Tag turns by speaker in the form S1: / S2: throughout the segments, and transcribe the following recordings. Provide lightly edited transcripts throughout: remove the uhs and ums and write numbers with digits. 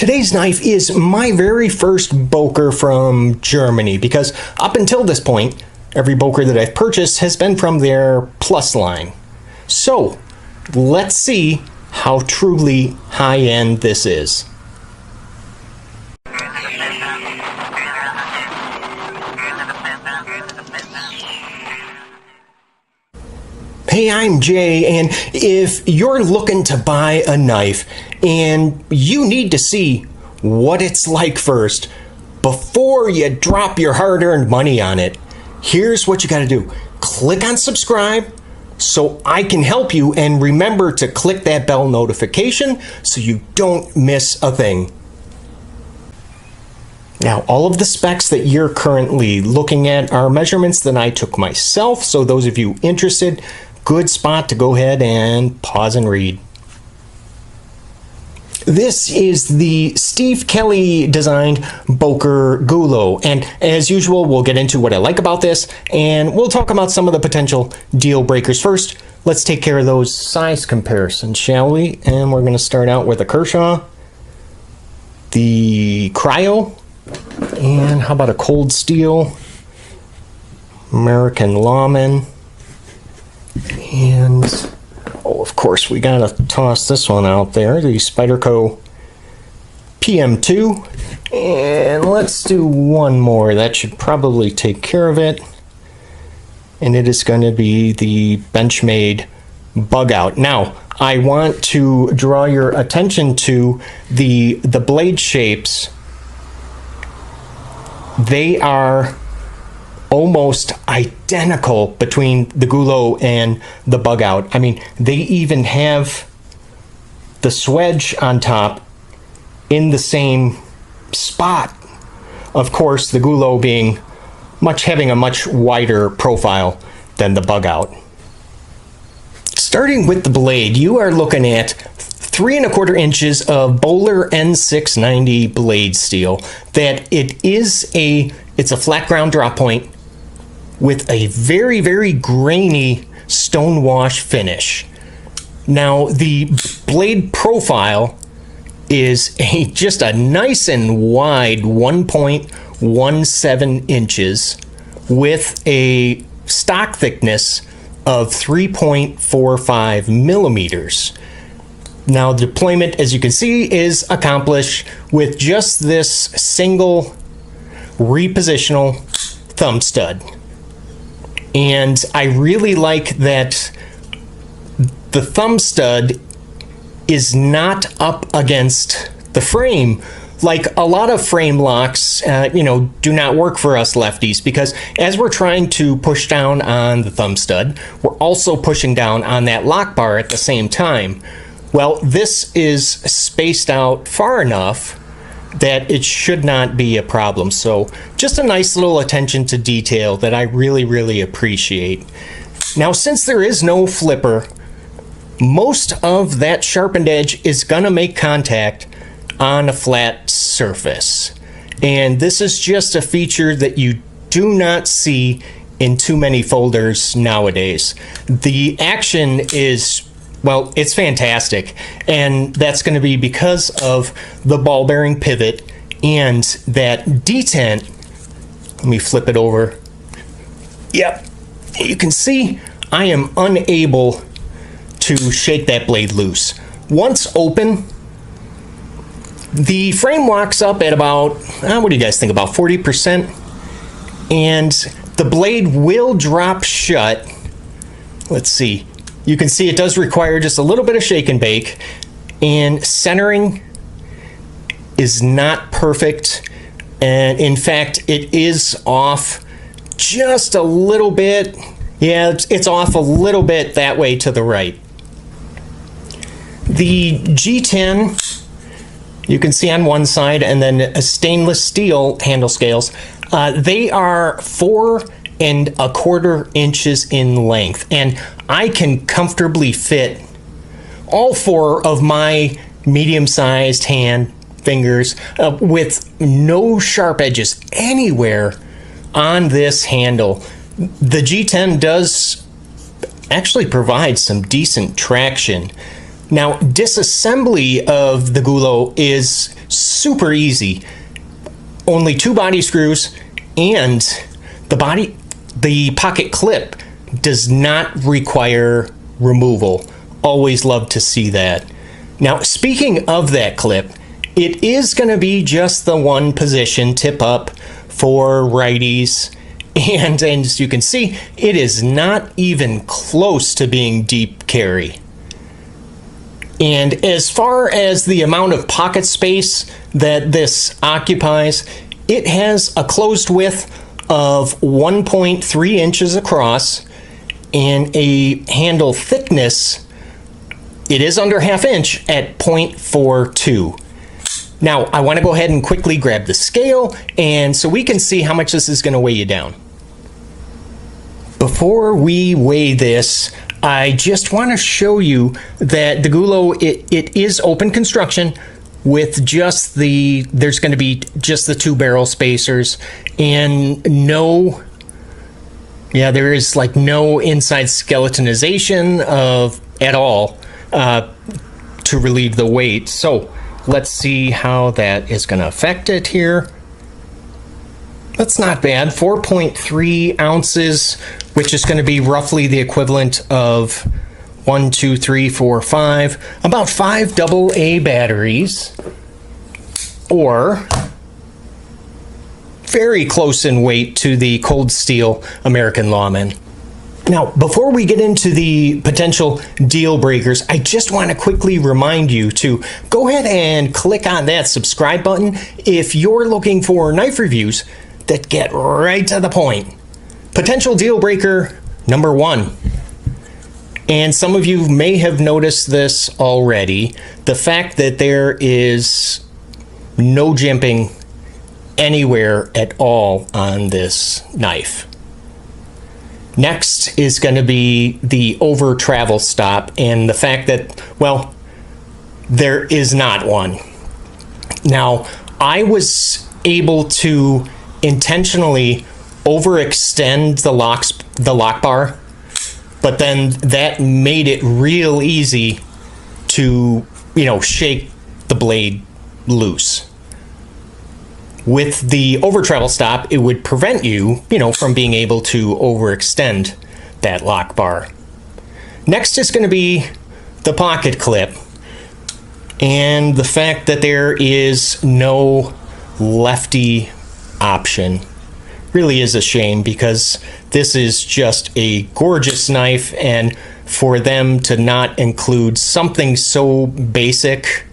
S1: Today's knife is my very first Boker from Germany because up until this point, every Boker that I've purchased has been from their Plus line. So, let's see how truly high-end this is. Hey, I'm Jay, and if you're looking to buy a knife and you need to see what it's like first before you drop your hard-earned money on it, here's what you gotta do. Click on subscribe so I can help you, and remember to click that bell notification so you don't miss a thing. Now, all of the specs that you're currently looking at are measurements that I took myself, so those of you interested, good spot to go ahead and pause and read. This is the Steve Kelly designed Boker Gulo, and as usual, we'll get into what I like about this, and we'll talk about some of the potential deal breakers. First, let's take care of those size comparisons, shall we? And we're going to start out with a Kershaw, the Cryo, and how about a Cold Steel, American Lawman, and oh, of course, we gotta toss this one out there, the Spyderco PM2. And let's do one more. That should probably take care of it. And it is going to be the Benchmade Bugout. Now, I want to draw your attention to the blade shapes. They are almost identical between the Gulo and the Bugout. I mean, they even have the swedge on top in the same spot. Of course, the Gulo being having a much wider profile than the Bugout. Starting with the blade, you are looking at 3¼ inches of Böhler N690 blade steel. That it's a flat ground drop point with a very, very grainy stone wash finish. Now, the blade profile is just a nice and wide 1.17 inches with a stock thickness of 3.45 millimeters. Now, the deployment, as you can see, is accomplished with just this single repositional thumb stud. And I really like that the thumb stud is not up against the frame like a lot of frame locks do not work for us lefties, because as we're trying to push down on the thumb stud, we're also pushing down on that lock bar at the same time. Well, this is spaced out far enough that it should not be a problem. So just a nice little attention to detail that I really, really appreciate. Now, since there is no flipper, most of that sharpened edge is gonna make contact on a flat surface. And this is just a feature that you do not see in too many folders nowadays. The action is, well, it's fantastic, and that's going to be because of the ball bearing pivot and that detent. Let me flip it over. Yep, you can see I am unable to shake that blade loose. Once open, the frame locks up at about, what do you guys think, about 40%, and the blade will drop shut. Let's see. You can see it does require just a little bit of shake and bake, and centering is not perfect, and in fact it is off just a little bit. Yeah, it's off a little bit that way to the right. The G10, you can see on one side, and then a stainless steel handle scales. They are 4¼ inches in length, and I can comfortably fit all 4 of my medium-sized hand fingers with no sharp edges anywhere on this handle. The G10 does actually provide some decent traction. Now, disassembly of the Gulo is super easy. Only 2 body screws, and the pocket clip does not require removal. Always love to see that. Now, speaking of that clip, it is going to be just the one position tip up for righties. And as you can see, it is not even close to being deep carry. And as far as the amount of pocket space that this occupies, it has a closed width of 1.3 inches across and a handle thickness, it is under 1/2 inch at 0.42. Now, I want to go ahead and quickly grab the scale, and so we can see how much this is going to weigh you down. Before we weigh this, I just want to show you that the Gulo, it is open construction with just there's going to be just the 2 barrel spacers and there is like no inside skeletonization at all to relieve the weight. So let's see how that is going to affect it here. That's not bad. 4.3 ounces, which is going to be roughly the equivalent of 1, 2, 3, 4, 5, about 5 AA batteries, or very close in weight to the cold steel American Lawman. Now, before we get into the potential deal breakers, I just want to quickly remind you to go ahead and click on that subscribe button if you're looking for knife reviews that get right to the point. Potential deal breaker number 1. And some of you may have noticed this already, the fact that there is no jimping anywhere at all on this knife. Next is going to be the over travel stop and the fact that, well, there is not one. Now, I was able to intentionally overextend the lock bar, but then that made it real easy to, shake the blade loose. With the over travel stop, it would prevent you, from being able to overextend that lock bar. Next is going to be the pocket clip and the fact that there is no lefty option. Really is a shame, because this is just a gorgeous knife, and for them to not include something so basic.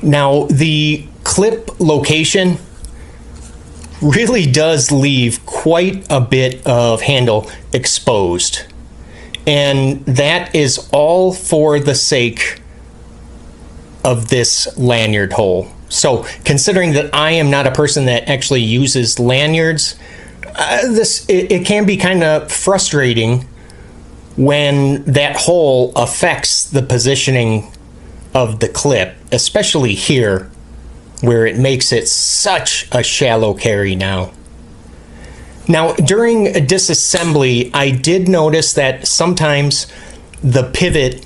S1: Now, the clip location really does leave quite a bit of handle exposed, and that is all for the sake of this lanyard hole. So considering that I am not a person that actually uses lanyards, it can be kind of frustrating when that hole affects the positioning of the clip, especially here where it makes it such a shallow carry now. Now, during disassembly, I did notice that sometimes the pivot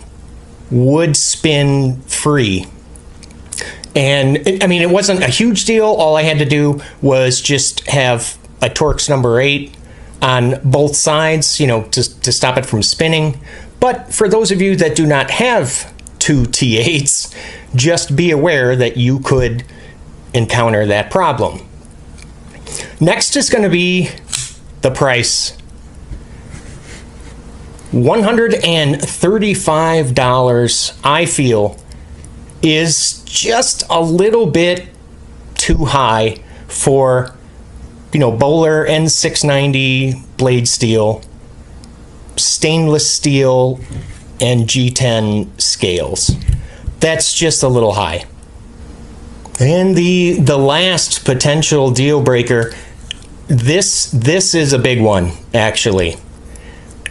S1: would spin free. And it wasn't a huge deal. All I had to do was just have a Torx number 8 on both sides, to stop it from spinning. But for those of you that do not have 2 T8s, just be aware that you could encounter that problem. Next is going to be the price. $135, I feel, is just a little bit too high for, Bowler N690 blade steel, stainless steel, and G10 scales. That's just a little high. And the last potential deal breaker, this is a big one, actually.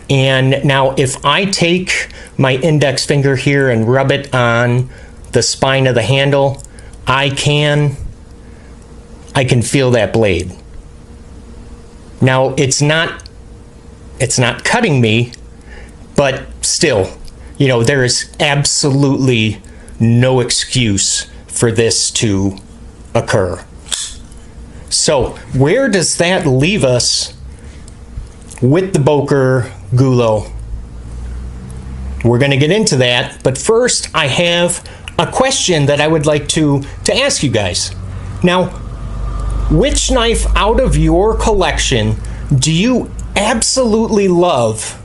S1: And now if I take my index finger here and rub it on the spine of the handle, I can feel that blade. Now it's not cutting me, but still, you know, there is absolutely no excuse for this to occur. So where does that leave us with the Boker Gulo? We're going to get into that, but first I have a question that I would like to ask you guys. Now, which knife out of your collection do you absolutely love,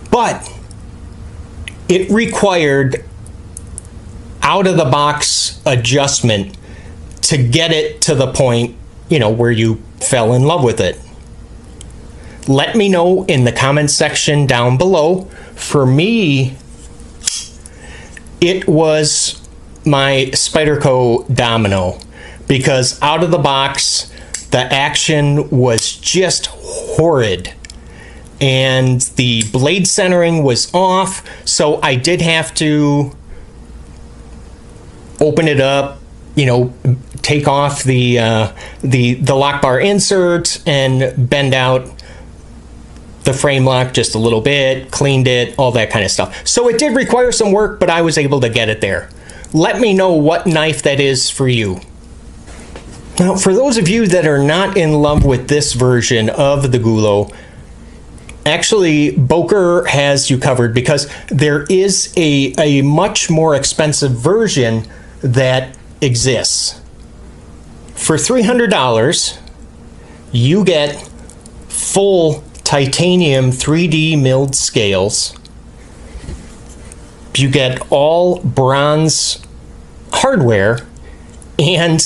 S1: but it required out-of-the-box adjustment to get it to the point, you know, where you fell in love with it? Let me know in the comment section down below. For me, it was my Spyderco Domino, because out of the box, the action was just horrid. And the blade centering was off, so I did have to open it up, you know, take off the lock bar insert and bend out the frame lock just a little bit, cleaned it, all that kind of stuff. So it did require some work, but I was able to get it there. Let me know what knife that is for you. Now, for those of you that are not in love with this version of the Gulo, actually, Boker has you covered, because there is a much more expensive version that exists. For $300, you get full titanium 3D milled scales. You get all bronze hardware and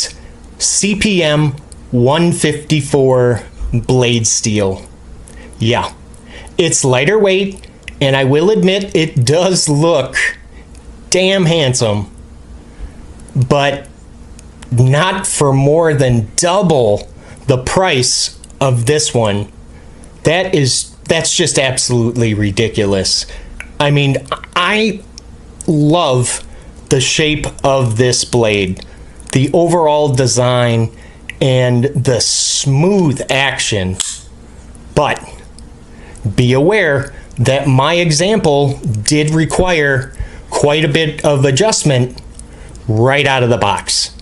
S1: CPM 154 blade steel. Yeah, it's lighter weight, and I will admit it does look damn handsome, but not for more than double the price of this one. That's just absolutely ridiculous. I mean, I love the shape of this blade, the overall design, and the smooth action. But be aware that my example did require quite a bit of adjustment right out of the box.